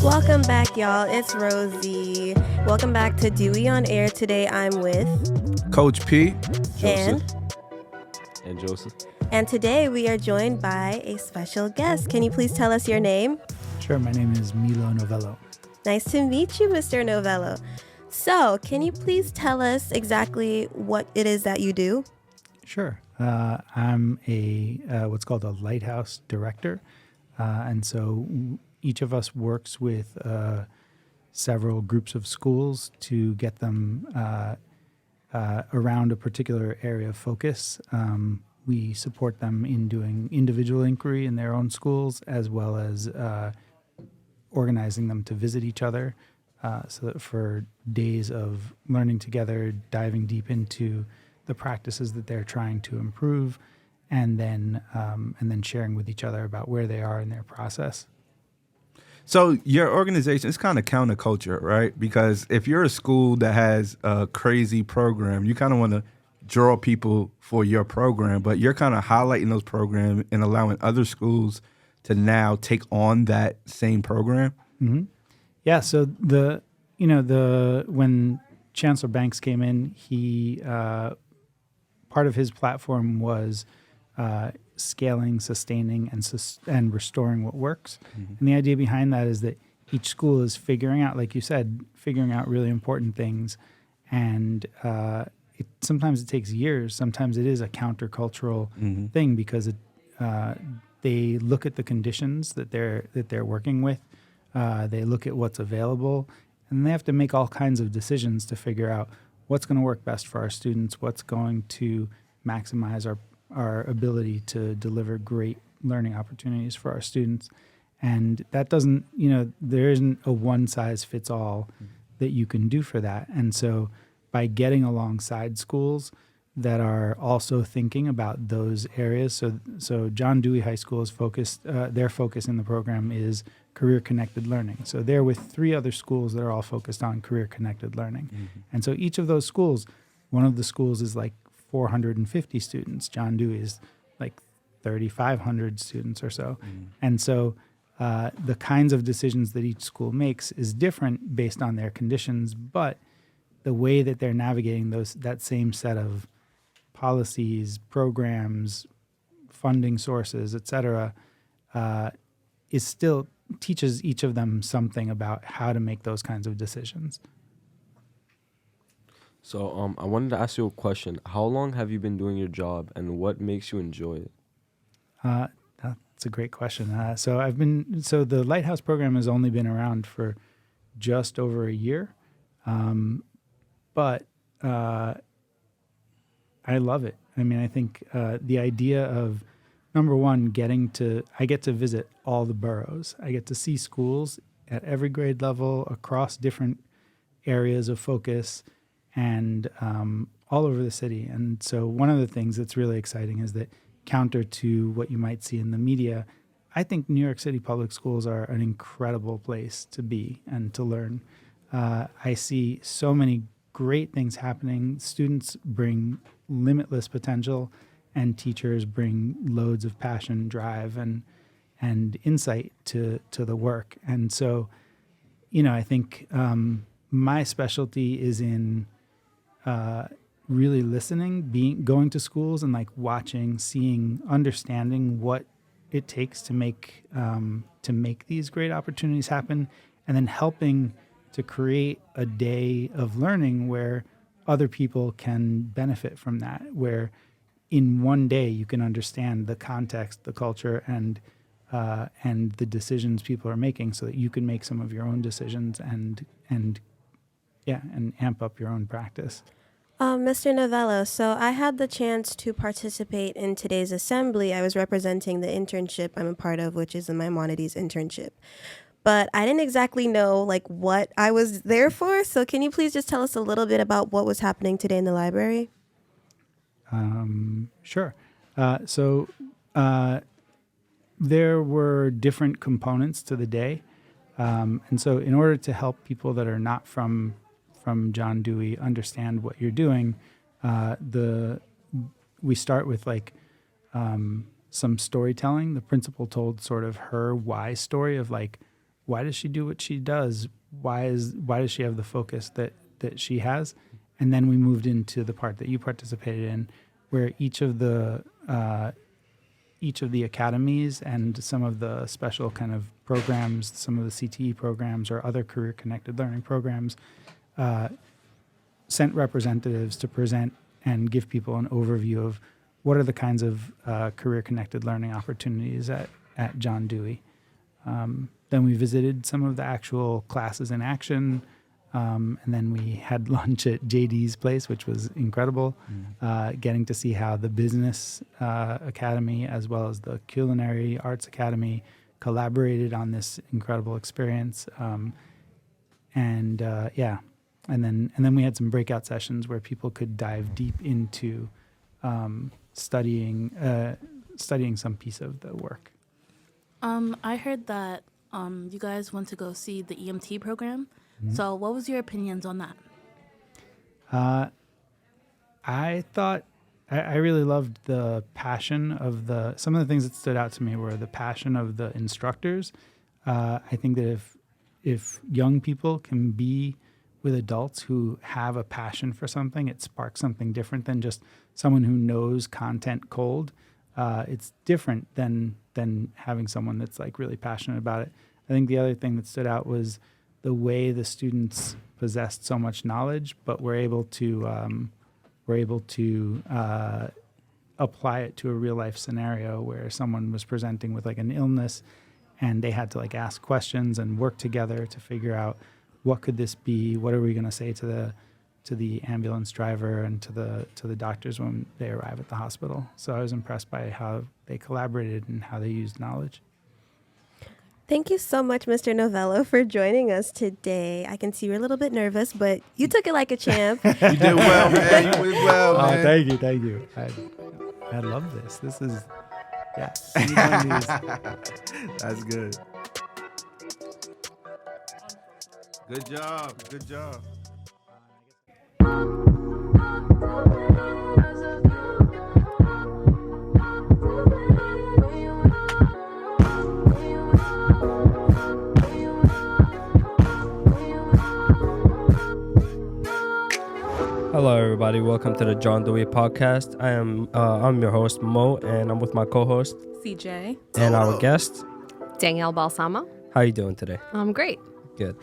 Welcome back, y'all. It's Rosie. Welcome back to Dewey on Air. Today I'm with Coach P. and Joseph. And today we are joined by a special guest. Can you please tell us your name? Sure, my name is Milo Novelo. Nice to meet you, Mr. Novelo. So, can you please tell us exactly what it is that you do? Sure. I'm a what's called a Lighthouse Director. And so each of us works with several groups of schools to get them around a particular area of focus. We support them in doing individual inquiry in their own schools, as well as organizing them to visit each other, so that for days of learning together, diving deep into the practices that they're trying to improve, and then sharing with each other about where they are in their process. So your organization is kind of counterculture, right? Because if you're a school that has a crazy program, you kind of want to draw people for your program, but you're kind of highlighting those programs and allowing other schools to now take on that same program. Mm-hmm. Yeah. So when Chancellor Banks came in, he part of his platform was scaling, sustaining, and restoring what works. Mm-hmm. And the idea behind that is that each school is figuring out, like you said, really important things, and sometimes it takes years. Sometimes it is a countercultural mm-hmm. thing because they look at the conditions that they're working with. They look at what's available, and they have to make all kinds of decisions to figure out what's going to work best for our students, what's going to maximize our ability to deliver great learning opportunities for our students. And that doesn't, there isn't a one-size-fits-all that you can do for that. And so by getting alongside schools that are also thinking about those areas, so John Dewey High School is focused, their focus in the program is career-connected learning. So they're with 3 other schools that are all focused on career-connected learning. Mm-hmm. And so each of those schools, one of the schools is like 450 students. John Dewey is like 3,500 students or so. Mm. And so the kinds of decisions that each school makes is different based on their conditions, but the way that they're navigating that same set of policies, programs, funding sources, et cetera, is still teaches each of them something about how to make those kinds of decisions. So I wanted to ask you a question. How long have you been doing your job, and what makes you enjoy it? That's a great question. So the Lighthouse program has only been around for just over a year, but I love it. I mean, I think the idea of, number one, I get to visit all the boroughs. I get to see schools at every grade level across different areas of focus, and all over the city. And so one of the things that's really exciting is that, counter to what you might see in the media, I think New York City public schools are an incredible place to be and to learn. I see so many great things happening. Students bring limitless potential, and teachers bring loads of passion, drive, and insight to the work. And so, I think my specialty is in really listening, going to schools and like watching, seeing, understanding what it takes to make these great opportunities happen, and then helping to create a day of learning where other people can benefit from that, where in one day you can understand the context, the culture, and the decisions people are making, so that you can make some of your own decisions and amp up your own practice. Mr. Novelo, so I had the chance to participate in today's assembly. I was representing the internship I'm a part of, which is the Maimonides internship. But I didn't exactly know what I was there for. So can you please just tell us a little bit about what was happening today in the library? Sure. So there were different components to the day. And so in order to help people that are not from from John Dewey, Understand What You're Doing, we start with like some storytelling. The principal told sort of her why story of like, why does she do what she does? Why does she have the focus that she has? And then we moved into the part that you participated in, where each of the academies and some of the special kind of programs, some of the CTE programs or other career-connected learning programs, sent representatives to present and give people an overview of what are the kinds of career-connected learning opportunities at John Dewey. Then we visited some of the actual classes in action, and then we had lunch at JD's place, which was incredible, getting to see how the Business Academy as well as the Culinary Arts Academy collaborated on this incredible experience. And then we had some breakout sessions where people could dive deep into studying some piece of the work. I heard that you guys went to go see the EMT program. So what was your opinions on that? I thought I really loved the passion of some of the things that stood out to me were the passion of the instructors. I think that if young people can be with adults who have a passion for something, it sparks something different than just someone who knows content cold. It's different than having someone that's like really passionate about it. I think the other thing that stood out was the way the students possessed so much knowledge, but were able to apply it to a real life scenario where someone was presenting with like an illness, and they had to like ask questions and work together to figure out what could this be, what are we going to say to the ambulance driver and to the doctors when they arrive at the hospital. So I was impressed by how they collaborated and how they used knowledge. Thank you so much, Mr. Novelo, for joining us today. I can see you're a little bit nervous, but you took it like a champ. You did well, man. You did well, man. Thank you. I love this. This is, yeah. That's good. Good job. Hello, everybody. Welcome to the John Dewey podcast. I'm your host Mo, and I'm with my co-host CJ and our guest Danielle Balsamo. How you doing today? I'm great. Good.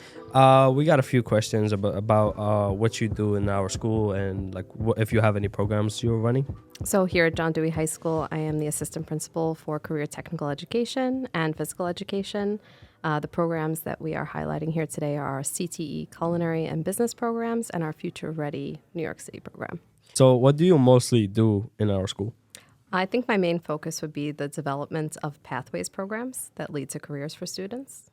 We got a few questions about what you do in our school and like if you have any programs you're running. So here at John Dewey High School, I am the assistant principal for career technical education and physical education. The programs that we are highlighting here today are our CTE culinary and business programs and our Future Ready New York City program. So what do you mostly do in our school? I think my main focus would be the development of pathways programs that lead to careers for students.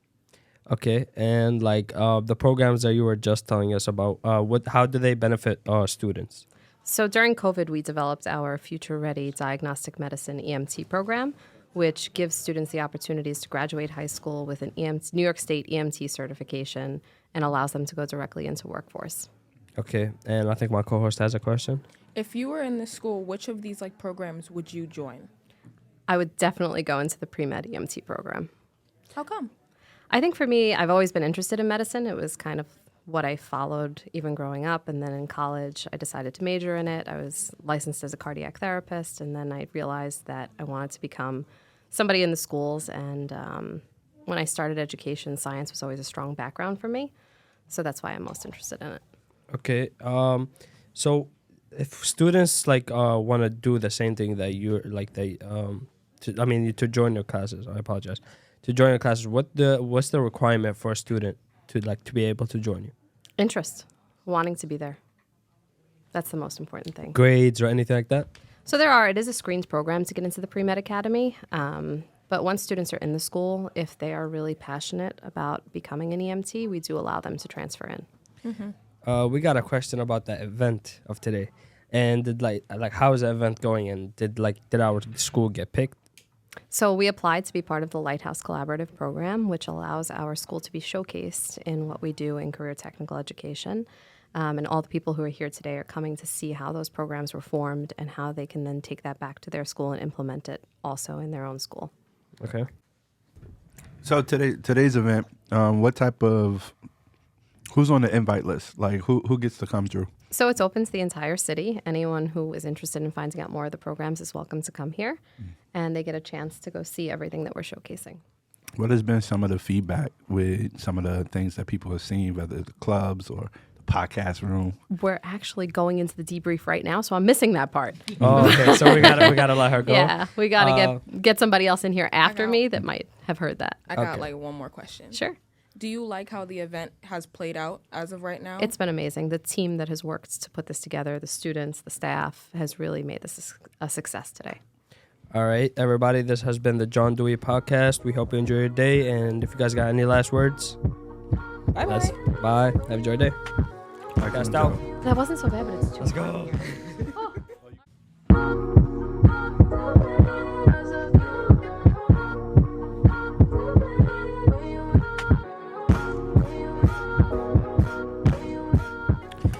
Okay, and like the programs that you were just telling us about, how do they benefit students? So during COVID, we developed our Future Ready Diagnostic Medicine EMT program, which gives students the opportunities to graduate high school with an New York State EMT certification and allows them to go directly into workforce. Okay, and I think my co-host has a question. If you were in this school, which of these programs would you join? I would definitely go into the pre-med EMT program. How come? I think for me, I've always been interested in medicine. It was kind of what I followed even growing up. And then in college, I decided to major in it. I was licensed as a cardiac therapist. And then I realized that I wanted to become somebody in the schools. And when I started education, science was always a strong background for me. So that's why I'm most interested in it. Okay. So if students want to do the same thing that you're to join your classes, I apologize. To join your classes, what's the requirement for a student to be able to join you? Interest, wanting to be there. That's the most important thing. Grades or anything like that? So it is a screened program to get into the pre-med academy. But once students are in the school, if they are really passionate about becoming an EMT, we do allow them to transfer in. Mm-hmm. We got a question about the event of today. And how is the event going? And did our school get picked? So we applied to be part of the Lighthouse Collaborative program, which allows our school to be showcased in what we do in career technical education. And all the people who are here today are coming to see how those programs were formed and how they can then take that back to their school and implement it also in their own school. Okay. So today's event, who's on the invite list? Like who gets to come through? So it's open to the entire city. Anyone who is interested in finding out more of the programs is welcome to come here, and they get a chance to go see everything that we're showcasing. What has been some of the feedback with some of the things that people have seen, whether the clubs or the podcast room? We're actually going into the debrief right now, so I'm missing that part. Oh, okay. So we gotta let her go. Yeah, we gotta get somebody else in here after me that might have heard that. I got Okay. like one more question. Sure. Do you like how the event has played out as of right now? It's been amazing. The team that has worked to put this together, the students, the staff, has really made this a success today. All right, everybody. This has been the John Dewey podcast. We hope you enjoy your day, and if you guys got any last words, Bye bye. bye. Have a enjoyed day. Podcast out. That wasn't so bad, but it's too. Let's go.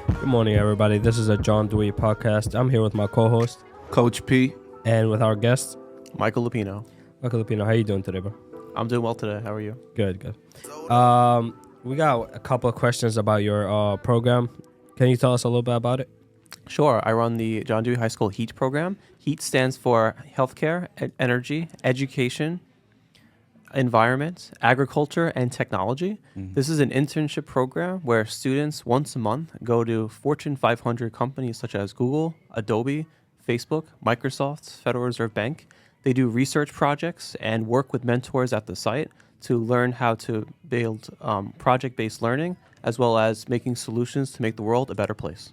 Good morning, everybody. This is a John Dewey podcast. I'm here with my co-host Coach P. and with our guest, Michael Luppino. Michael Luppino. How you doing today, bro? I'm doing well today. How are you? Good. We got a couple of questions about your program. Can you tell us a little bit about it? Sure. I run the John Dewey High School HEAT program. HEAT stands for Healthcare, Energy, Education, Environment, Agriculture, and Technology. This is an internship program where students once a month go to Fortune 500 companies such as Google, Adobe, Facebook, Microsoft, Federal Reserve Bank. They do research projects and work with mentors at the site to learn how to build project-based learning, as well as making solutions to make the world a better place.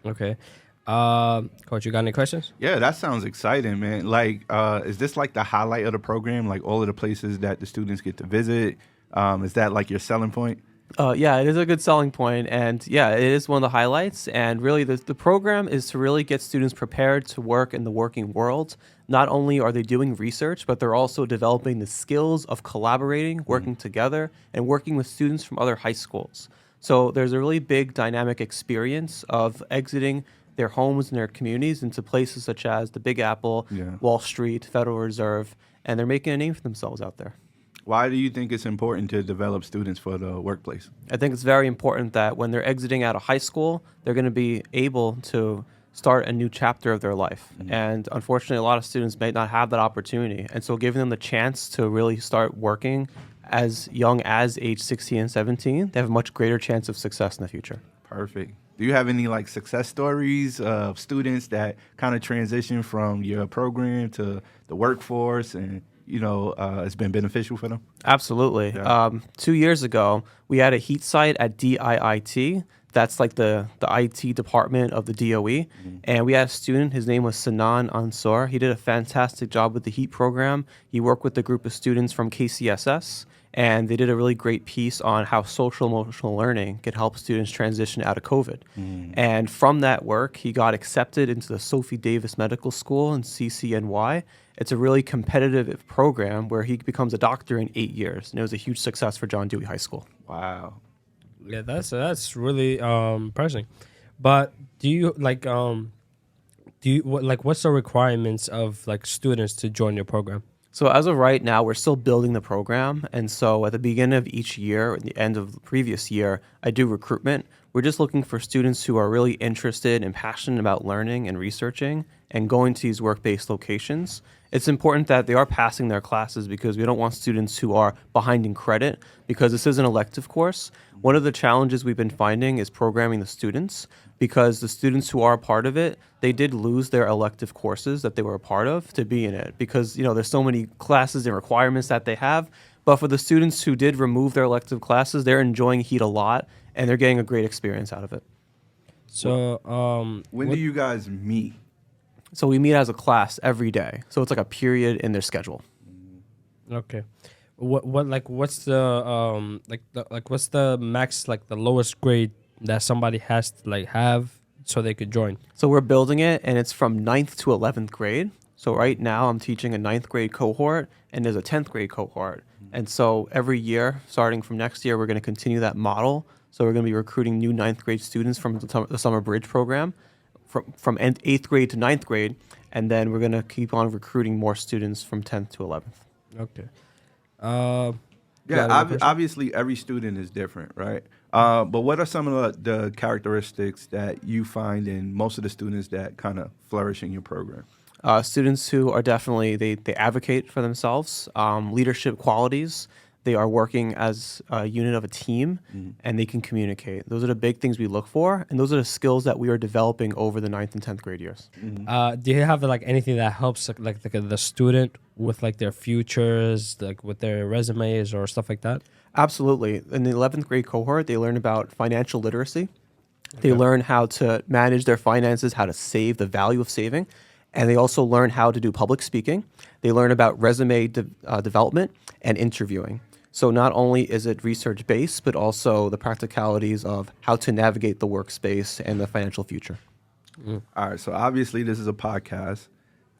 Okay. Coach, you got any questions? Yeah, that sounds exciting, man. Like, is this like the highlight of the program? Like all of the places that the students get to visit? Is that like your selling point? Yeah, it is a good selling point, and yeah, it is one of the highlights. And really, the program is to really get students prepared to work in the working world. Not only are they doing research, but they're also developing the skills of collaborating, working together, and working with students from other high schools. So there's a really big dynamic experience of exiting their homes and their communities into places such as the Big Apple, Wall Street, Federal Reserve, and they're making a name for themselves out there. Why do you think it's important to develop students for the workplace? I think it's very important that when they're exiting out of high school, they're going to be able to start a new chapter of their life. And unfortunately, a lot of students may not have that opportunity. And so giving them the chance to really start working as young as age 16 and 17, they have a much greater chance of success in the future. Perfect. Do you have any like success stories of students that kind of transition from your program to the workforce and, you know, it's been beneficial for them? Absolutely. Yeah. 2 years ago, we had a HEAT site at DIIT. That's like the IT department of the DOE. And we had a student, his name was Sanan Ansor. He did a fantastic job with the HEAT program. He worked with a group of students from KCSS, and they did a really great piece on how social emotional learning could help students transition out of COVID. And from that work, he got accepted into the Sophie Davis Medical School in CCNY. It's a really competitive program where he becomes a doctor in 8 years. And it was a huge success for John Dewey High School. Wow. Yeah, that's really impressive. But do you what's the requirements of like students to join your program? So as of right now, we're still building the program. And so at the beginning of each year, at the end of the previous year, I do recruitment. We're just looking for students who are really interested and passionate about learning and researching and going to these work-based locations. It's important that they are passing their classes because we don't want students who are behind in credit because this is an elective course. One of the challenges we've been finding is programming the students because the students who are a part of it, they did lose their elective courses that they were a part of to be in it because, you know, there's so many classes and requirements that they have. But for the students who did remove their elective classes, they're enjoying HEAT a lot and they're getting a great experience out of it. So when do you guys meet? So we meet as a class every day. So it's like a period in their schedule. Okay. What's the max, like the lowest grade that somebody has to like have so they could join? So we're building it and it's from 9th to 11th grade. So right now I'm teaching a 9th grade cohort and there's a 10th grade cohort. And so every year, starting from next year, we're going to continue that model. So we're going to be recruiting new ninth grade students from the summer bridge program from 8th grade to ninth grade. And then we're going to keep on recruiting more students from 10th to 11th. Okay. Yeah, got any question? obviously every student is different, right? But what are some of the characteristics that you find in most of the students that kind of flourish in your program? Students who are definitely, they advocate for themselves, leadership qualities. They are working as a unit of a team, and they can communicate. Those are the big things we look for, and those are the skills that we are developing over the 9th and 10th grade years. Do you have like anything that helps like the student with like their futures, like with their resumes or stuff like that? Absolutely. In the 11th grade cohort, they learn about financial literacy. They learn how to manage their finances, how to save, the value of saving. And they also learn how to do public speaking. They learn about resume development and interviewing. So not only is it research-based, but also the practicalities of how to navigate the workspace and the financial future. All right, so obviously this is a podcast,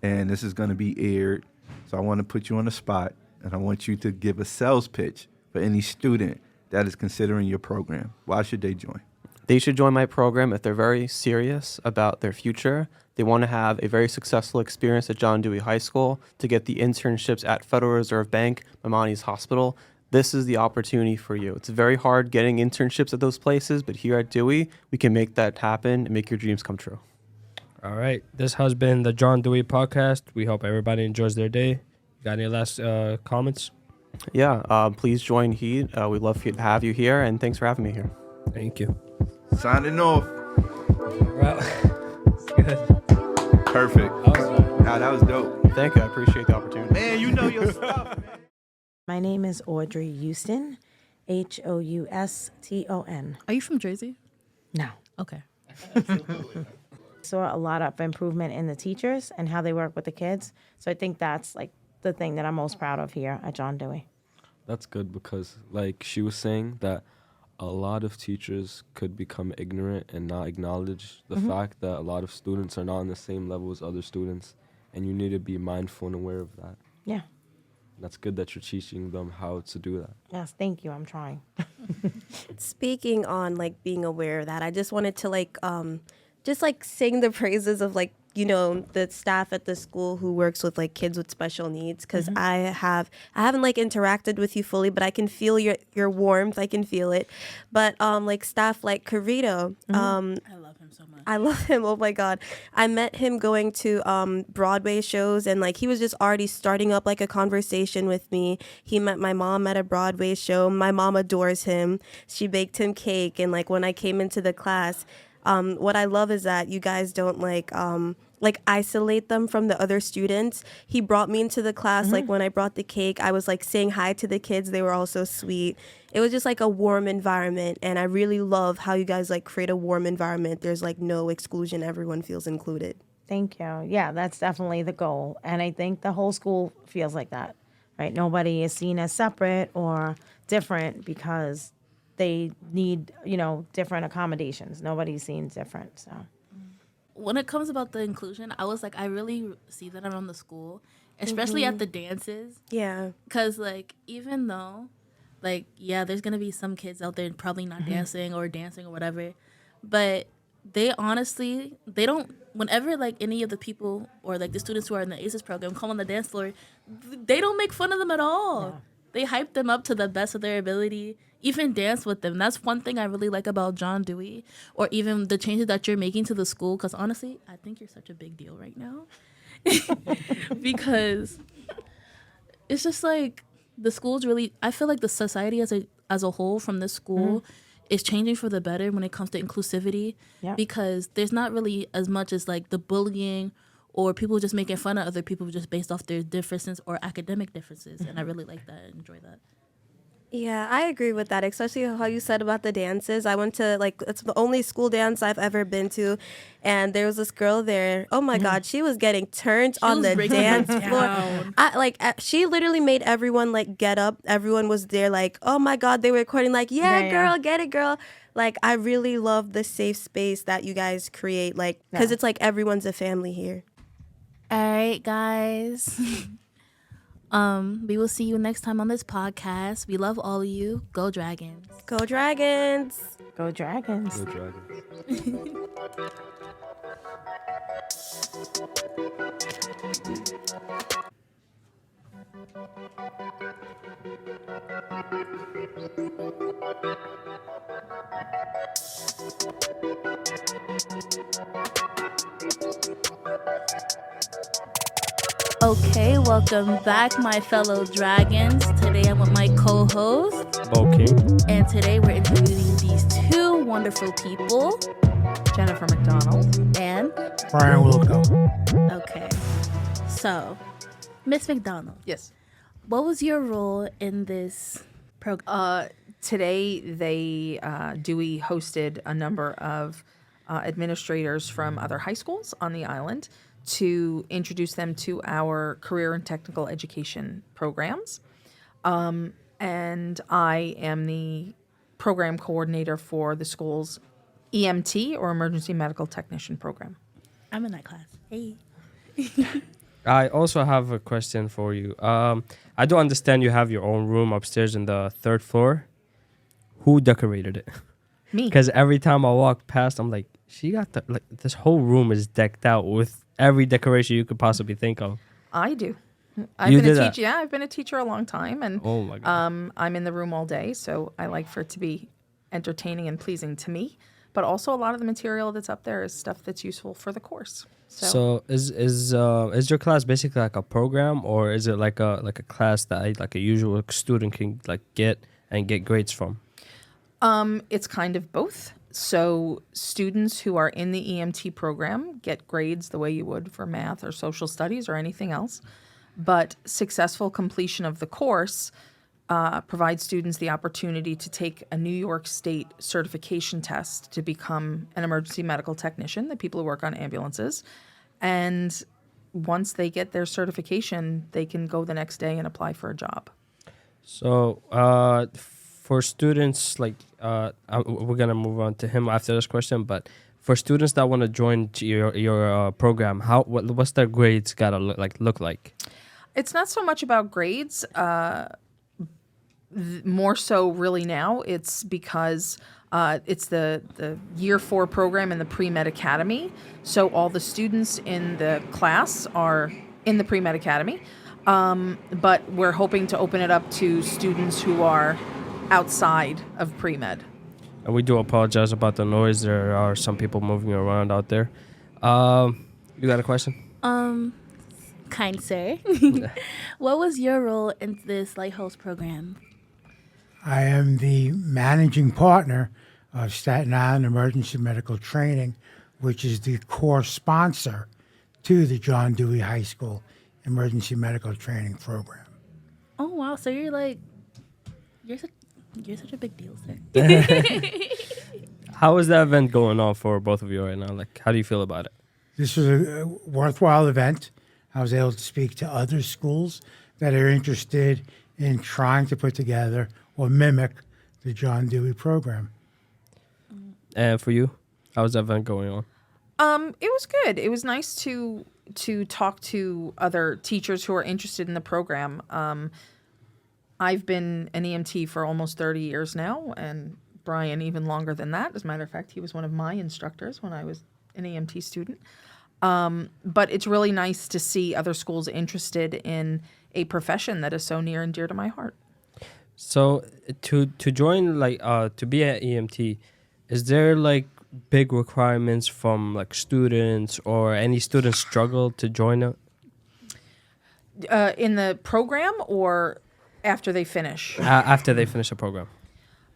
and this is going to be aired. So I want to put you on the spot, and I want you to give a sales pitch for any student that is considering your program. Why should they join? They should join my program if they're very serious about their future. They want to have a very successful experience at John Dewey High School, to get the internships at Federal Reserve Bank, Maimonides Hospital. This is the opportunity for you. It's very hard getting internships at those places, but here at Dewey, we can make that happen and make your dreams come true. All right. This has been the John Dewey podcast. We hope everybody enjoys their day. Got any last comments? Yeah, please join HEAT. We'd love to have you here, and thanks for having me here. Thank you. Signing off. Well, good. Perfect. That was dope. Thank you. I appreciate the opportunity. Man, you know your stuff, man. My name is Audrey Houston, Houston. Are you from Jersey? No. Okay. Saw a lot of improvement in the teachers and how they work with the kids. So I think that's like the thing that I'm most proud of here at John Dewey. That's good because, like she was saying, that a lot of teachers could become ignorant and not acknowledge the fact that a lot of students are not on the same level as other students, and you need to be mindful and aware of that. Yeah. That's good that you're teaching them how to do that. Yes, thank you. I'm trying. Speaking on like being aware of that, I just wanted to just sing the praises of the staff at the school who works with like kids with special needs, because I haven't like interacted with you fully, but I can feel your warmth. I can feel it. But like staff like Carrito, I love him so much. I love him. Oh my God. I met him going to Broadway shows, and like he was just already starting up like a conversation with me. He met my mom at a Broadway show. My mom adores him. She baked him cake, and like when I came into the class, what I love is that you guys don't like isolate them from the other students. He brought me into the class. Like when I brought the cake, I was like saying hi to the kids. They were all so sweet. It was just like a warm environment. And I really love how you guys like create a warm environment. There's like no exclusion. Everyone feels included. Thank you. Yeah, that's definitely the goal. And I think the whole school feels like that, right? Nobody is seen as separate or different because they need, different accommodations. Nobody's seen different, so. When it comes about the inclusion, I was like, I really see that around the school, especially at the dances. Yeah. Because, like, even though, like, yeah, there's going to be some kids out there probably not dancing or whatever, but they honestly, they don't, whenever, like, any of the people or, like, the students who are in the ACES program come on the dance floor, they don't make fun of them at all. Yeah. They hype them up to the best of their ability, even dance with them. That's one thing I really like about John Dewey, or even the changes that you're making to the school, because honestly, I think you're such a big deal right now. Because it's just like the school's really, I feel like the society as a whole from this school is changing for the better when it comes to inclusivity, because there's not really as much as like the bullying or people just making fun of other people just based off their differences or academic differences. And I really like that and enjoy that. Yeah, I agree with that, especially how you said about the dances. I went to, like, it's the only school dance I've ever been to, and there was this girl there. Oh, my God, she was getting turned on the dance floor. She literally made everyone, like, get up. Everyone was there, like, oh, my God, they were recording, like, yeah, girl, get it, girl. Like, I really love the safe space that you guys create, like, because it's like everyone's a family here. All right, guys. We will see you next time on this podcast. We love all of you. Go Dragons. Go Dragons. Go Dragons. Go Dragons. Okay, welcome back, my fellow dragons. Today I'm with my co-host, Bo King. and today we're introducing these two wonderful people. Jennifer McDonald. And Brian Wilco. okay, so Miss McDonald, Yes. what was your role in this program? Today, Dewey hosted a number of administrators from other high schools on the island to introduce them to our career and technical education programs. And I am the program coordinator for the school's EMT, or Emergency Medical Technician program. I'm in that class. Hey. I also have a question for you. I do understand you have your own room upstairs in the 3rd floor. Who decorated it? Me. Because every time I walk past, I'm like, she got this whole room is decked out with every decoration you could possibly think of. I do. You I've been did a that? teacher. Yeah, I've been a teacher a long time, and Oh my god. I'm in the room all day, so I like for it to be entertaining and pleasing to me. But also, a lot of the material that's up there is stuff that's useful for the course. So is your class basically like a program, or is it like a class that like a usual student can like get grades from? It's kind of both. So students who are in the EMT program get grades the way you would for math or social studies or anything else. But successful completion of the course provides students the opportunity to take a New York State certification test to become an emergency medical technician, the people who work on ambulances. And once they get their certification, they can go the next day and apply for a job. So for students, like we're gonna move on to him after this question, but for students that want to join your program, what's their grades gotta look like? It's not so much about grades. More so, really now, it's because it's the year 4 program in the pre-med academy. So all the students in the class are in the pre-med academy, but we're hoping to open it up to students who are outside of pre-med. And we do apologize about the noise. There are some people moving around out there. You got a question? Kind sir, what was your role in this Lighthouse program? I am the managing partner of Staten Island Emergency Medical Training, which is the core sponsor to the John Dewey High School Emergency Medical Training Program. Oh wow, so you're such a big deal, sir. How is that event going on for both of you right now? Like, how do you feel about it? This was a worthwhile event. I was able to speak to other schools that are interested in trying to put together or mimic the John Dewey program. And for you, how's that event going on? It was good. It was nice to talk to other teachers who are interested in the program. I've been an EMT for almost 30 years now, and Brian even longer than that. As a matter of fact, he was one of my instructors when I was an EMT student. But it's really nice to see other schools interested in a profession that is so near and dear to my heart. So to join, like to be an EMT, is there like big requirements from like students, or any students struggle to join it? In the program or after they finish? After they finish the program.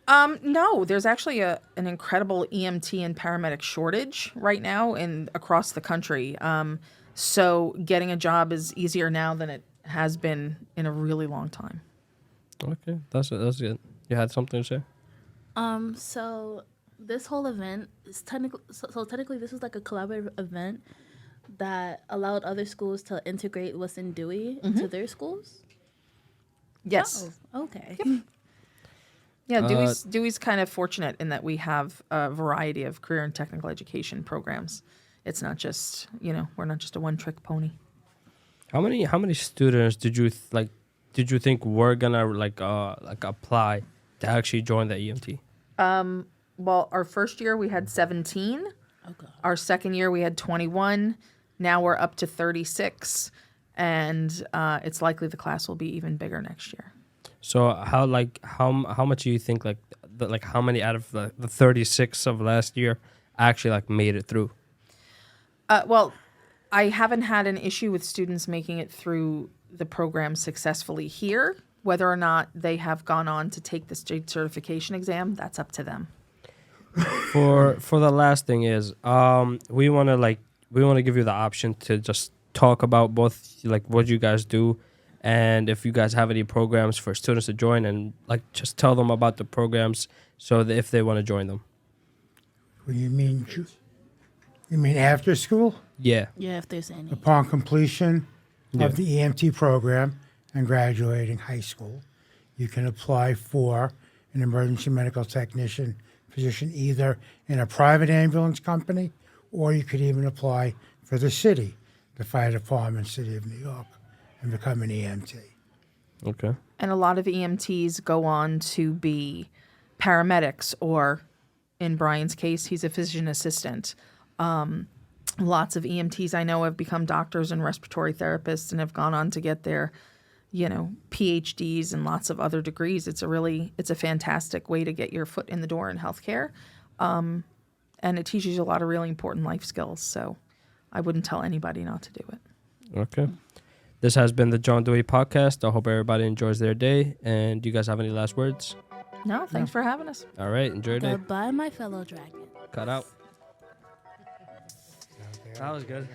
No, there's actually an incredible EMT and paramedic shortage right now across the country. So getting a job is easier now than it has been in a really long time. Okay, that's good. You had something to say? So this whole event is technically this was like a collaborative event that allowed other schools to integrate what's in Dewey into their schools. Yes. Oh, okay. Yep. Yeah, Dewey's kind of fortunate in that we have a variety of career and technical education programs. It's not just, we're not just a one-trick pony. How many students did you did you think were gonna like apply to actually join the EMT? Well, our first year we had 17. Our second year we had 21. Now we're up to 36, and it's likely the class will be even bigger next year. So how much do you think how many out of the 36 of last year actually like made it through? Well, I haven't had an issue with students making it through the program successfully here. Whether or not they have gone on to take the state certification exam, that's up to them. For the last thing is we want to give you the option to just talk about both like what you guys do and if you guys have any programs for students to join, and like just tell them about the programs so that if they want to join them. What do you mean? You mean after school? Yeah. Yeah, if there's any. Upon completion of the EMT program and graduating high school, you can apply for an emergency medical technician position either in a private ambulance company, or you could even apply for the city, the fire department, city of New York, and become an EMT. Okay. And a lot of EMTs go on to be paramedics, or in Brian's case, he's a physician assistant. Lots of EMTs I know have become doctors and respiratory therapists and have gone on to get their, PhDs and lots of other degrees. It's a fantastic way to get your foot in the door in healthcare. And it teaches you a lot of really important life skills. So I wouldn't tell anybody not to do it. Okay. This has been the John Dewey podcast. I hope everybody enjoys their day. And do you guys have any last words? No, thanks for having us. All right. Enjoy your day. Goodbye, my fellow dragon. Cut out. That was good.